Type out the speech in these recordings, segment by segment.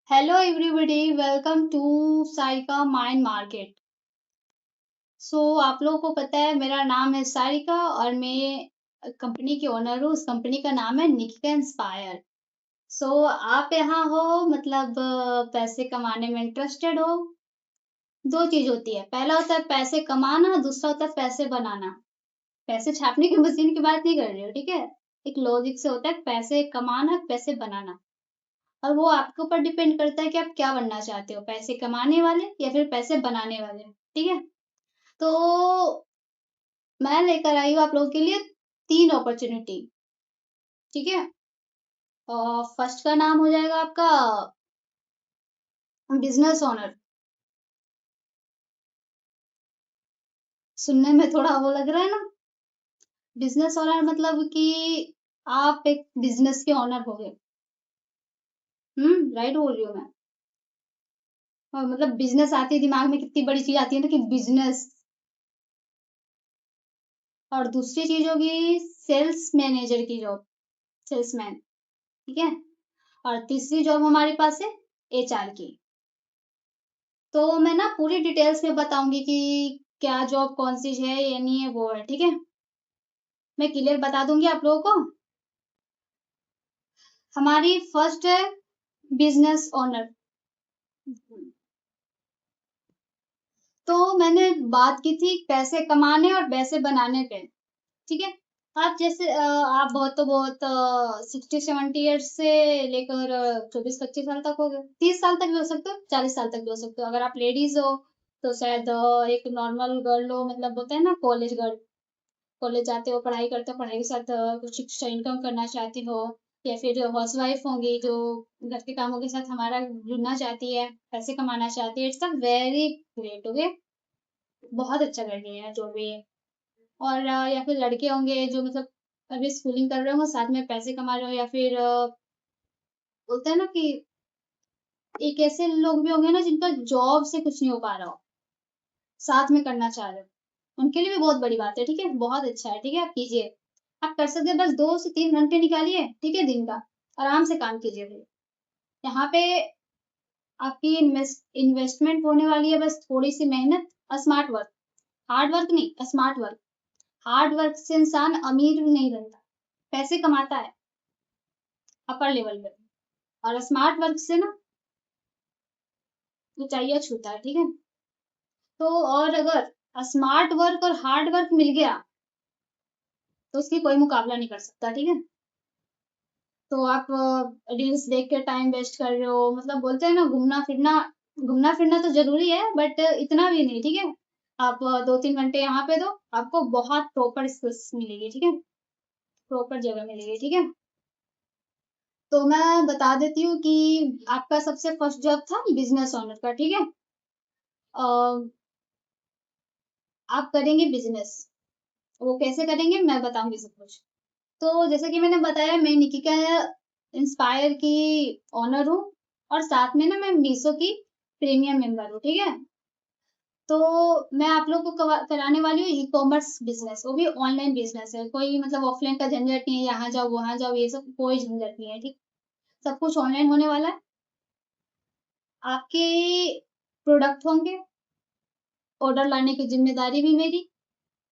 Hello everybody, welcome to Sarika mind market. आप लोगों को पता है मेरा नाम है सारिका और मैं कंपनी की ओनर हूँ। उस कंपनी का नाम है निकिता इंस्पायर। आप यहाँ हो मतलब पैसे कमाने में इंटरेस्टेड हो। दो चीज होती है, पहला होता है पैसे कमाना, दूसरा होता है पैसे बनाना। पैसे छापने की मशीन की बात नहीं कर रही हो, ठीक है। एक लॉजिक से होता है पैसे कमाना, पैसे बनाना। और वो आपके ऊपर डिपेंड करता है कि आप क्या बनना चाहते हो, पैसे कमाने वाले या फिर पैसे बनाने वाले, ठीक है। तो मैं लेकर आई हूँ आप लोगों के लिए तीन अपॉर्चुनिटी, ठीक है। और फर्स्ट का नाम हो जाएगा आपका बिजनेस ओनर। सुनने में थोड़ा वो लग रहा है ना। बिजनेस ओनर मतलब कि आप एक बिजनेस के ओनर हो गए। राइट बोल रही हूँ मैं। और मतलब बिजनेस आती है दिमाग में, कितनी बड़ी चीज आती है ना कि बिजनेस। और दूसरी चीज होगी सेल्स मैनेजर की जॉब, सेल्समैन, ठीक है। और तीसरी जॉब हमारे पास है एचआर की। तो मैं ना पूरी डिटेल्स में बताऊंगी कि क्या जॉब कौन सी है, ये नहीं है वो है, ठीक है। मैं क्लियर बता दूंगी आप लोगों को। हमारी फर्स्ट है बिजनेस ओनर। तो मैंने बात की थी पैसे कमाने और पैसे बनाने पे, ठीक है। आप जैसे आप बहुत तो बहुत 60-70 ईयर्स से लेकर 24-25 साल तक हो गए, 30 साल तक भी हो सकते हो, 40 साल तक भी हो सकते हो। अगर आप लेडीज हो तो शायद एक नॉर्मल गर्ल हो, मतलब होता है ना कॉलेज गर्ल। कॉलेज जाते हो, पढ़ाई करते हो, पढ़ाई के साथ कुछ एक्स्ट्रा इनकम करना चाहती हो। या फिर हाउस वाइफ होंगी जो घर के कामों के साथ हमारा जुड़ना चाहती है, पैसे कमाना चाहती है। It's a very great, okay. बहुत अच्छा कर रही है जो भी है। और या फिर लड़के होंगे जो मतलब अभी स्कूलिंग कर रहे हो, साथ में पैसे कमा रहे हो, या फिर बोलते हैं ना कि एक ऐसे लोग भी होंगे ना जिनका जॉब से कुछ नहीं हो पा रहा हो, साथ में करना चाह रहे हो, उनके लिए भी बहुत बड़ी बात है, ठीक है। बहुत अच्छा है, ठीक है, आप कीजिए। आप कर सकते हैं, बस 2 से 3 घंटे निकालिए, ठीक है, दिन का। आराम से काम कीजिए फिर। यहाँ पे आपकी इन्वेस्टमेंट होने वाली है, बस थोड़ी सी मेहनत और स्मार्ट वर्क। हार्ड वर्क नहीं, स्मार्ट वर्क। हार्ड वर्क से इंसान अमीर नहीं बनता, पैसे कमाता है अपर लेवल पे। और स्मार्ट वर्क से ना ऊंचाइयां छूता है, ठीक है। तो और अगर स्मार्ट वर्क और हार्ड वर्क मिल गया तो उसकी कोई मुकाबला नहीं कर सकता, ठीक है। तो आप रील्स देख के टाइम वेस्ट कर रहे हो, मतलब बोलते हैं ना घूमना फिरना। घूमना फिरना तो जरूरी है बट इतना भी नहीं, ठीक है। आप 2-3 घंटे यहाँ पे दो, आपको बहुत प्रॉपर स्किल्स मिलेगी, ठीक है। प्रॉपर जगह मिलेगी, ठीक है। तो मैं बता देती हूँ कि आपका सबसे फर्स्ट जॉब था बिजनेस ओनर का, ठीक है। अ, आप करेंगे बिजनेस, वो कैसे करेंगे मैं बताऊंगी सब कुछ। तो जैसे कि मैंने बताया, मैं निकिता इंस्पायर की ओनर हूँ। और साथ में ना मैं मीशो की प्रीमियम मेंबर हूँ, ठीक है। तो मैं आप लोग को कराने वाली हूँ ई कॉमर्स बिजनेस, वो भी ऑनलाइन बिजनेस है। कोई मतलब ऑफलाइन का झंझट नहीं है, यहाँ जाओ वहां जाओ ये सब कोई झंझट नहीं है, ठीक। सब कुछ ऑनलाइन होने वाला है। आपके प्रोडक्ट होंगे, ऑर्डर लाने की जिम्मेदारी भी मेरी,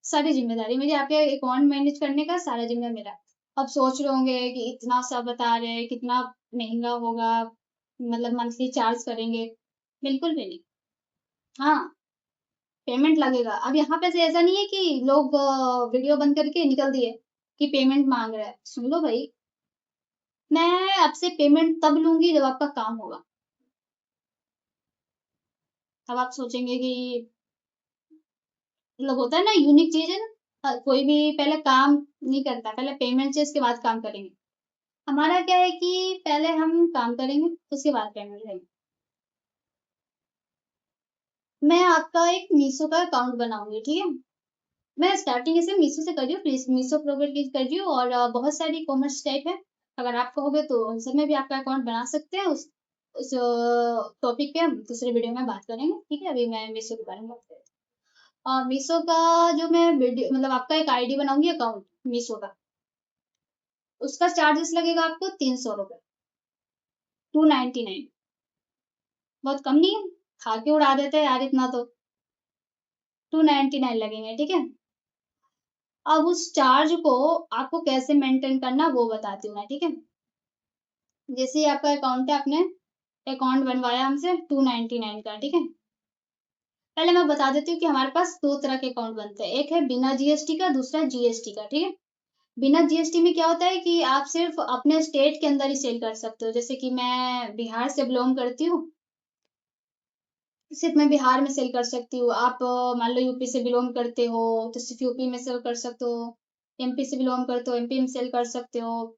सारी जिम्मेदारी मेरी। आपके अकाउंट मैनेज करने का सारा जिम्मा मेरा। अब सोच रहे होंगे कि इतना सब बता रहे हैं, कितना महंगा होगा, मतलब मंथली चार्ज करेंगे। बिल्कुल भी नहीं। हाँ, पेमेंट लगेगा। अब यहाँ पे से ऐसा नहीं है कि लोग वीडियो बंद करके निकल दिए कि पेमेंट मांग रहा है। सुन लो भाई, मैं आपसे पेमेंट तब लूंगी जब आपका काम होगा। अब आप सोचेंगे कि मतलब होता है ना, यूनिक चीज है ना। कोई भी पहले काम नहीं करता, पहले पेमेंट से इसके बाद काम करेंगे। हमारा क्या है कि पहले हम काम करेंगे, उसके बाद पेमेंट लेंगे। मैं आपका एक मीशो का अकाउंट बनाऊंगी, ठीक है। मैं स्टार्टिंग इसे मीशो से कर रही हूँ, प्लीज मीशो प्रोवाइड कर रही हूँ। और बहुत सारी कॉमर्स टाइप है। अगर आप कहोगे तो उन सब में भी आपका अकाउंट बना सकते हैं। उस टॉपिक पे हम दूसरे वीडियो में बात करेंगे, ठीक है। अभी मैं मीशो के बारे में बात कर रही हूँ। और मीशो का जो मैं वीडियो मतलब आपका एक आईडी बनाऊंगी अकाउंट मीशो का, उसका चार्जेस लगेगा आपको 300 रुपये, 299। बहुत कम नहीं है, खा के उड़ा देते हैं यार इतना तो। 299 लगेंगे, ठीक है। अब उस चार्ज को आपको कैसे मेंटेन करना वो बताती हूँ मैं, ठीक है। जैसे ही आपका अकाउंट है, आपने अकाउंट बनवाया हमसे 299 का, ठीक है। पहले मैं बता देती हूँ कि हमारे पास दो तरह के अकाउंट बनते हैं, एक है बिना जीएसटी का, दूसरा जीएसटी का, ठीक है। बिना जीएसटी में क्या होता है कि आप सिर्फ अपने स्टेट के अंदर ही सेल कर सकते हो। जैसे कि मैं बिहार से बिलोंग करती हूँ, सिर्फ मैं बिहार में सेल कर सकती हूँ। आप मान लो यूपी से बिलोंग करते हो तो सिर्फ यूपी में सेल कर सकते हो। एमपी से बिलोंग करते हो, एमपी में सेल कर सकते हो।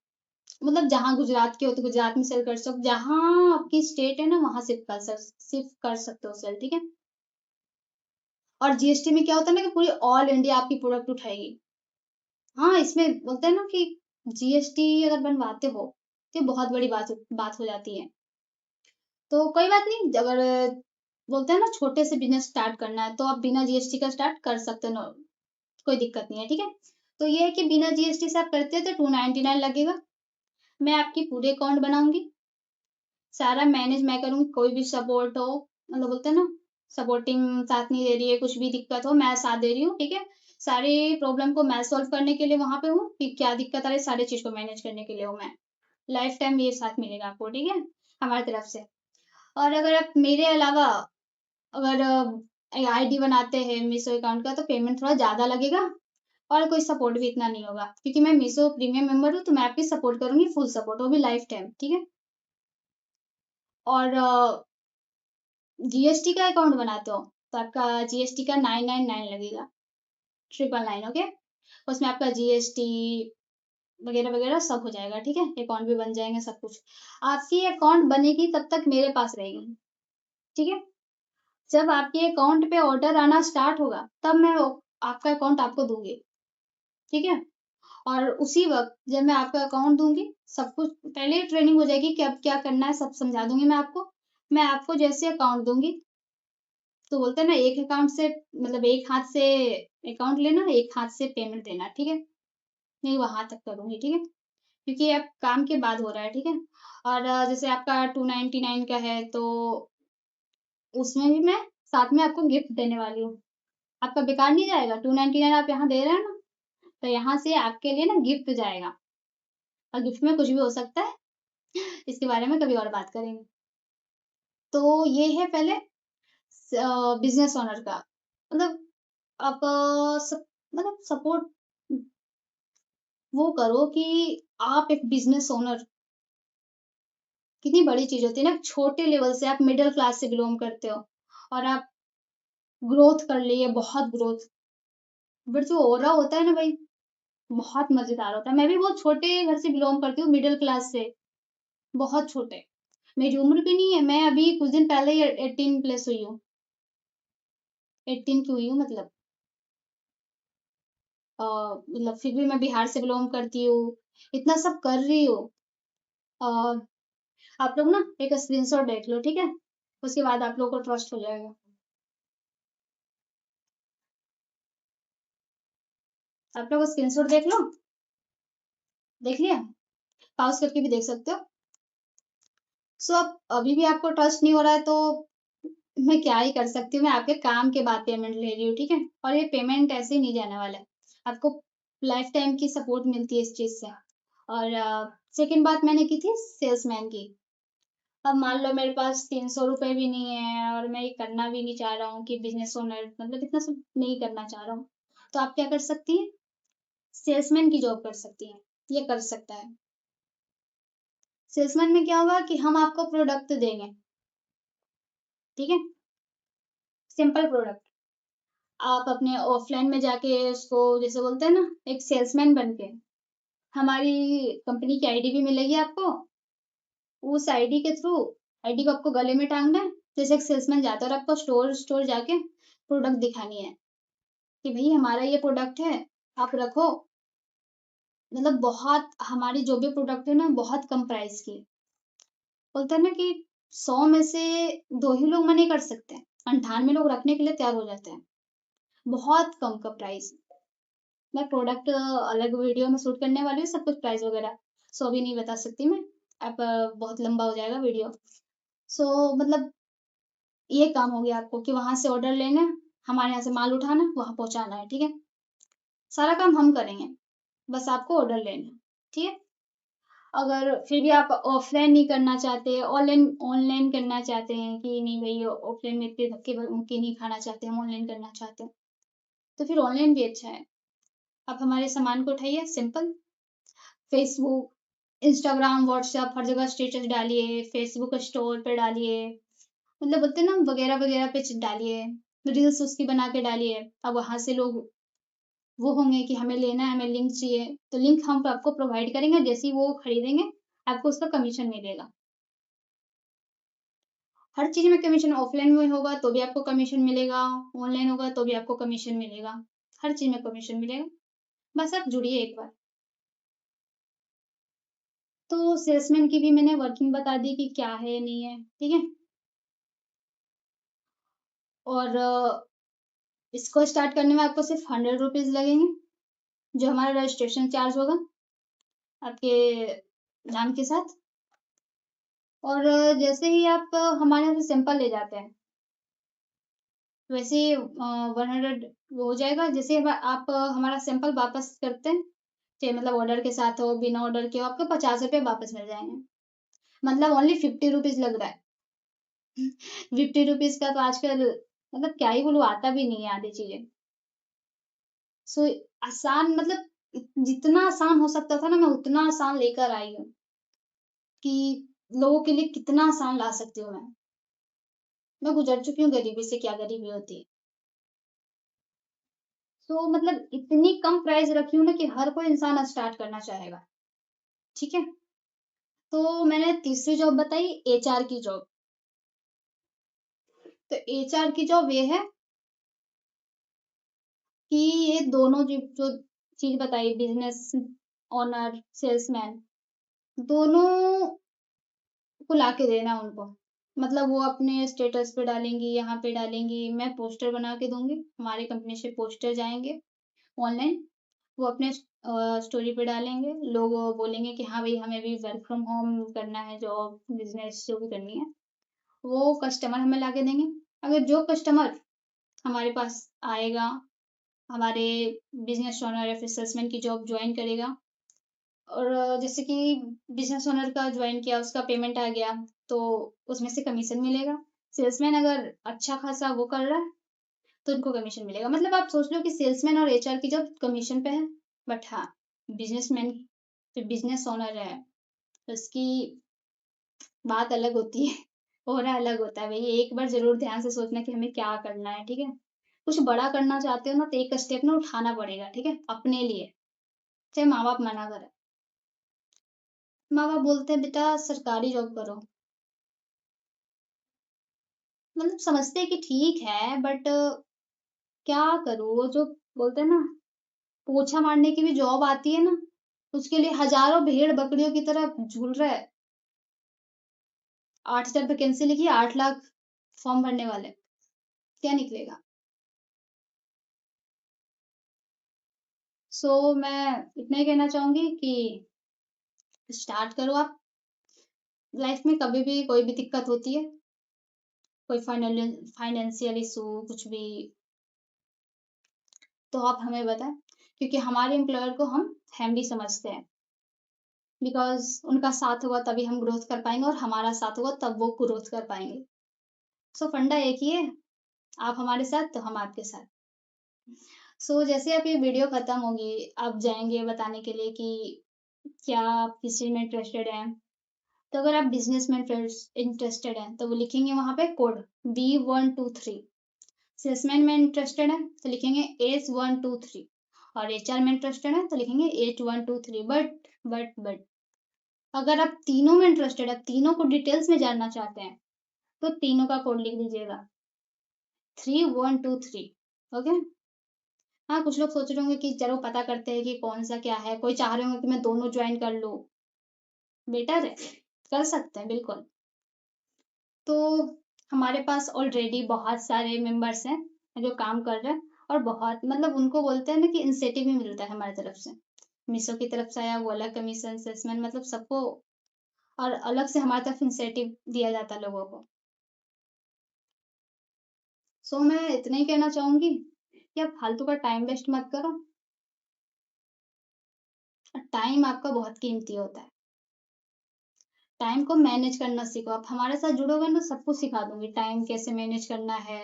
मतलब जहाँ गुजरात के हो तो गुजरात में सेल कर सकते हो, जहाँ आपकी स्टेट है ना वहां सिर्फ कर सकते हो सेल, ठीक है। और जीएसटी में क्या होता है ना कि पूरी ऑल इंडिया आपकी प्रोडक्ट उठाएगी। हाँ, इसमें बोलते हैं ना कि जीएसटी अगर बनवाते हो तो ये बहुत बड़ी बात हो जाती है। तो कोई बात नहीं, अगर बोलते हैं ना छोटे से बिजनेस स्टार्ट करना है तो आप बिना जीएसटी का स्टार्ट कर सकते हो, कोई दिक्कत नहीं है, ठीक है। तो ये है कि बिना जीएसटी से आप करते हैं तो 299 लगेगा। मैं आपकी पूरे अकाउंट बनाऊंगी, सारा मैनेज मैं करूंगी। कोई भी सपोर्ट हो, मतलब बोलते हैं ना सपोर्टिंग साथ नहीं दे रही है, कुछ भी दिक्कत हो मैं साथ दे रही हूँ, ठीक है। सारी प्रॉब्लम को मैं सॉल्व करने के लिए वहां पे हूँ कि क्या दिक्कत आ रही है, सारी चीज को मैनेज करने के लिए हूँ मैं। लाइफ टाइम ये साथ मिलेगा आपको, ठीक है, हमारी तरफ से। और अगर आप मेरे अलावा अगर आईडी बनाते हैं मीशो अकाउंट का तो पेमेंट थोड़ा ज्यादा लगेगा, और कोई सपोर्ट भी इतना नहीं होगा, क्योंकि मैं मीशो प्रीमियम मेंबर हूँ तो मैं आपकी सपोर्ट करूंगी, फुल सपोर्ट, वो भी लाइफ टाइम, ठीक है। और जीएसटी का अकाउंट बनाते हो तो आपका जीएसटी का 999 लगेगा, 999, ओके। उसमें आपका जीएसटी वगैरह वगैरह सब हो जाएगा, ठीक है। अकाउंट भी बन जाएंगे, सब कुछ। आपकी अकाउंट बनेगी तब तक मेरे पास रहेगी, ठीक है। जब आपके अकाउंट पे ऑर्डर आना स्टार्ट होगा तब मैं आपका अकाउंट आपको दूंगी, ठीक है। और उसी वक्त जब मैं आपका अकाउंट दूंगी, सब कुछ पहले ही ट्रेनिंग हो जाएगी कि अब क्या करना है, सब समझा दूंगी मैं आपको। मैं आपको जैसे अकाउंट दूंगी तो बोलते हैं ना एक अकाउंट से, मतलब एक हाथ से अकाउंट लेना, एक हाथ से पेमेंट देना, ठीक है। मैं वहां तक करूंगी, ठीक है, क्योंकि अब काम के बाद हो रहा है, ठीक है। और जैसे आपका 299 का है तो उसमें भी मैं साथ में आपको गिफ्ट देने वाली हूँ। आपका बेकार नहीं जाएगा, 299 आप यहाँ दे रहे हैं ना, तो यहाँ से आपके लिए ना गिफ्ट जाएगा। और गिफ्ट में कुछ भी हो सकता है, इसके बारे में कभी और बात करेंगे। तो ये है पहले बिजनेस ओनर का, मतलब आप मतलब सपोर्ट वो करो कि आप एक बिजनेस ओनर, कितनी बड़ी चीज होती है ना। छोटे लेवल से आप मिडिल क्लास से बिलोंग करते हो और आप ग्रोथ कर लिए, बहुत ग्रोथ। बट जो ओरा होता है ना भाई, बहुत मजेदार होता है। मैं भी बहुत छोटे घर से बिलोंग करती हूँ, मिडिल क्लास से, बहुत छोटे। मेरी उम्र भी नहीं है, मैं अभी कुछ दिन पहले ही 18 प्लस हुई हूँ, 18 की हुई हूँ मतलब। मतलब फिर भी मैं बिहार से बिलोंग करती हूँ, इतना सब कर रही हूँ। अ, आप लोग ना एक स्क्रीनशॉट देख लो, ठीक है, उसके बाद आप लोग को ट्रस्ट हो जाएगा। आप लोग स्क्रीनशॉट देख लो, देख लिया, पाउस करके भी देख सकते हो। सो अब अभी भी आपको ट्रस्ट नहीं हो रहा है तो मैं क्या ही कर सकती हूँ, मैं आपके काम के बाद पेमेंट ले रही हूँ, ठीक है। और ये पेमेंट ऐसे ही नहीं जाने वाला है, आपको लाइफ टाइम की सपोर्ट मिलती है इस चीज से। और सेकंड बात मैंने की थी सेल्समैन की। अब मान लो मेरे पास 300 रुपए भी नहीं है और मैं ये करना भी नहीं चाह रहा हूँ कि बिजनेस ओनर, मतलब इतना सब नहीं करना चाह रहा हूँ, तो आप क्या कर सकती हैं, सेल्समैन की जॉब कर सकती हैं, ये कर सकता है। सेल्समैन में क्या होगा कि हम आपको प्रोडक्ट देंगे, ठीक है, सिंपल प्रोडक्ट। आप अपने ऑफलाइन में जाके उसको, जैसे बोलते हैं ना, एक सेल्समैन बन के हमारी कंपनी की आईडी भी मिलेगी आपको। उस आईडी के थ्रू, आईडी को आपको गले में टांगना है, जैसे एक सेल्समैन जाता है, और आपको स्टोर स्टोर जाके प्रोडक्ट दिखानी है कि भाई हमारा ये प्रोडक्ट है, आप रखो। मतलब बहुत, हमारी जो भी प्रोडक्ट है ना बहुत कम प्राइस की। बोलते हैं ना कि 100 में से 2 ही लोग मना कर सकते हैं, 98 लोग रखने के लिए तैयार हो जाते हैं। बहुत कम का प्राइस। मैं प्रोडक्ट अलग वीडियो में शूट करने वाली हूँ, सब कुछ प्राइस वगैरह सो भी नहीं बता सकती मैं, अब बहुत लंबा हो जाएगा वीडियो। सो मतलब ये काम हो गया आपको कि वहां से ऑर्डर लेना, हमारे यहाँ से माल उठाना, वहां पहुंचाना है, ठीक है। सारा काम हम करेंगे, बस आपको ऑर्डर लेना है, ठीक है। अगर फिर भी आप ऑफलाइन नहीं करना चाहते, ऑनलाइन ऑनलाइन करना चाहते हैं कि नहीं भाई ऑफलाइन में इतने धक्के मुक्के नहीं खाना चाहते, हम ऑनलाइन करना चाहते हैं, तो फिर ऑनलाइन भी अच्छा है। आप हमारे सामान को उठाइए, सिंपल, फेसबुक, इंस्टाग्राम, व्हाट्सएप हर जगह स्टेटस डालिए, फेसबुक स्टोर पे डालिए, मतलब बोलते हैं ना वगैरह वगैरह पे डालिए, रील्स उसकी बना के डालिए। अब वहां से लोग वो होंगे कि हमें लेना है, हमें लिंक चाहिए, तो लिंक हम आपको प्रोवाइड करेंगे, जैसे ही वो खरीदेंगे आपको उसका कमीशन मिलेगा। हर चीज में कमीशन, ऑफलाइन में होगा तो भी आपको कमीशन मिलेगा, ऑनलाइन होगा तो भी आपको कमीशन मिलेगा, हर चीज में कमीशन मिलेगा, बस आप जुड़िए एक बार। तो सेल्समैन की भी मैंने वर्किंग बता दी कि क्या है नहीं है, ठीक है। और इसको स्टार्ट करने में आपको सिर्फ 100 रुपीज लगेंगे, जो हमारा रजिस्ट्रेशन चार्ज होगा आपके नाम के साथ। और जैसे ही आप हमारे यहाँ से सैंपल ले जाते हैं, वैसे ही 100 हो जाएगा। जैसे आप हमारा सैंपल वापस करते हैं, चाहे मतलब ऑर्डर के साथ हो बिना ऑर्डर के हो, आपको 50 रुपये वापस मिल जाएंगे, मतलब ओनली 50 रुपीज लग रहा है। 50 रुपीज का तो आजकल मतलब क्या ही बोलूं, आता भी नहीं है आधी चीजें। सो आसान, मतलब जितना आसान हो सकता था ना, मैं उतना आसान लेकर आई हूँ कि लोगों के लिए कितना आसान ला सकती हूँ मैं गुजर चुकी हूँ गरीबी से, क्या गरीबी होती है। तो मतलब इतनी कम प्राइस रखी हूँ ना कि हर कोई इंसान स्टार्ट करना चाहेगा, ठीक है। तो मैंने तीसरी जॉब बताई, एचआर की जॉब। तो एचआर की जॉब ये है कि ये दोनों जो चीज बताई, बिजनेस ओनर, सेल्समैन, दोनों को ला के देना उनको। मतलब वो अपने स्टेटस पे डालेंगी, यहाँ पे डालेंगी, मैं पोस्टर बना के दूंगी, हमारी कंपनी से पोस्टर जाएंगे ऑनलाइन, वो अपने स्टोरी पे डालेंगे, लोग बोलेंगे कि हाँ भाई हमें भी वर्क फ्रॉम होम करना है, जॉब बिजनेस जो भी करनी है, वो कस्टमर हमें ला के देंगे। अगर जो कस्टमर हमारे पास आएगा, हमारे बिजनेस ओनर या फिर सेल्समैन की जॉब ज्वाइन करेगा, और जैसे कि बिजनेस ओनर का ज्वाइन किया, उसका पेमेंट आ गया, तो उसमें से कमीशन मिलेगा। सेल्समैन अगर अच्छा खासा वो कर रहा है तो उनको कमीशन मिलेगा। मतलब आप सोच लो कि सेल्समैन और एचआर की जॉब कमीशन पे है, बट हाँ बिजनेसमैन, जो बिजनेस ओनर है, उसकी बात अलग होती है। और अलग होता है भाई, एक बार जरूर ध्यान से सोचना कि हमें क्या करना है, ठीक है। कुछ बड़ा करना चाहते हो ना, तो एक स्टेप ना उठाना पड़ेगा, ठीक है, अपने लिए, चाहे माँ बाप मना करे। माँ बाप बोलते हैं बेटा सरकारी जॉब करो, मतलब समझते हैं कि ठीक है, बट क्या करूँ, वो जो बोलते हैं ना पोछा मारने की भी जॉब आती है ना, उसके लिए हजारों भेड़ बकरियों की तरह झूल रहा है। 8,000 वैकेंसी लिखी, 8 लाख फॉर्म भरने वाले, क्या निकलेगा। मैं इतना ही कहना चाहूंगी कि स्टार्ट करो आप। लाइफ में कभी भी कोई भी दिक्कत होती है, कोई फाइनेंशियल इशू कुछ भी, तो आप हमें बताएं, क्योंकि हमारे एम्प्लॉयर को हम फैमिली समझते हैं। बिकॉज उनका साथ होगा तभी हम ग्रोथ कर पाएंगे, और हमारा साथ होगा तब वो ग्रोथ कर पाएंगे। फंडा एक ही है, आप हमारे साथ तो हम आपके साथ। जैसे आप ये वीडियो खत्म होगी, आप जाएंगे बताने के लिए कि क्या आप किस चीज में इंटरेस्टेड हैं। तो अगर आप बिजनेस में इंटरेस्टेड हैं तो वो लिखेंगे वहां पे कोड B123। सेल्समैन में इंटरेस्टेड है तो लिखेंगे S123, और एचआर में इंटरेस्टेड है तो लिखेंगे H123। बट अगर आप तीनों में इंटरेस्टेड है, तीनों को डिटेल्स में जानना चाहते हैं, तो तीनों का कोड लिख दीजिएगा 3123। ओके। हाँ कुछ लोग सोच रहे होंगे कि चलो पता करते हैं कि कौन सा क्या है, कोई चाह रहे होंगे कि मैं दोनों ज्वाइन कर लूँ, बेटर है, कर सकते हैं बिल्कुल। तो हमारे पास ऑलरेडी बहुत सारे मेंबर्स हैं जो काम कर रहे हैं, और बहुत मतलब उनको बोलते हैं ना कि इंसेंटिव भी मिलता है हमारी तरफ से, मीशो की तरफ से आया वो अलग कमीशन सेल्समैन, मतलब सबको, और अलग से हमारी तरफ इंसेंटिव दिया जाता है लोगों को। सो मैं इतना ही कहना चाहूंगी कि आप फालतू का टाइम वेस्ट मत करो। टाइम आपका बहुत कीमती होता है। टाइम को मैनेज करना सीखो। आप हमारे साथ जुड़ोगे ना, सब कुछ सिखा दूंगी। टाइम कैसे मैनेज करना है,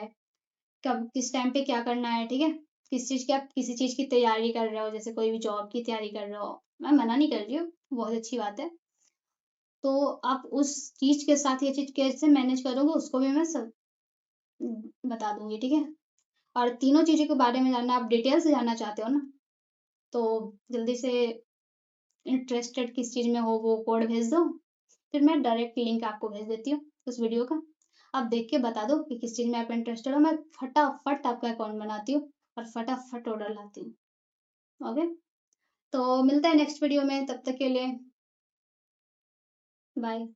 कब किस टाइम पे क्या करना है, ठीक है। किस चीज की, आप किसी चीज की तैयारी कर रहे हो, जैसे कोई भी जॉब की तैयारी कर रहे हो, मैं मना नहीं कर रही हूँ, बहुत अच्छी बात है। तो आप उस चीज के साथ ये चीज कैसे मैनेज करोगे, उसको भी मैं सब बता दूंगी, ठीक है। और तीनों चीजों के बारे में जानना, आप डिटेल से जानना चाहते हो ना, तो जल्दी से इंटरेस्टेड किस चीज में हो वो कोड भेज दो, फिर मैं डायरेक्ट लिंक आपको भेज देती हूँ उस वीडियो का। आप देख के बता दो कि किस चीज में आप इंटरेस्टेड हो, मैं फटाफट आपका अकाउंट बनाती हूँ और फटाफट ऑर्डर लाती हूँ। ओके, तो मिलते हैं नेक्स्ट वीडियो में, तब तक के लिए बाय।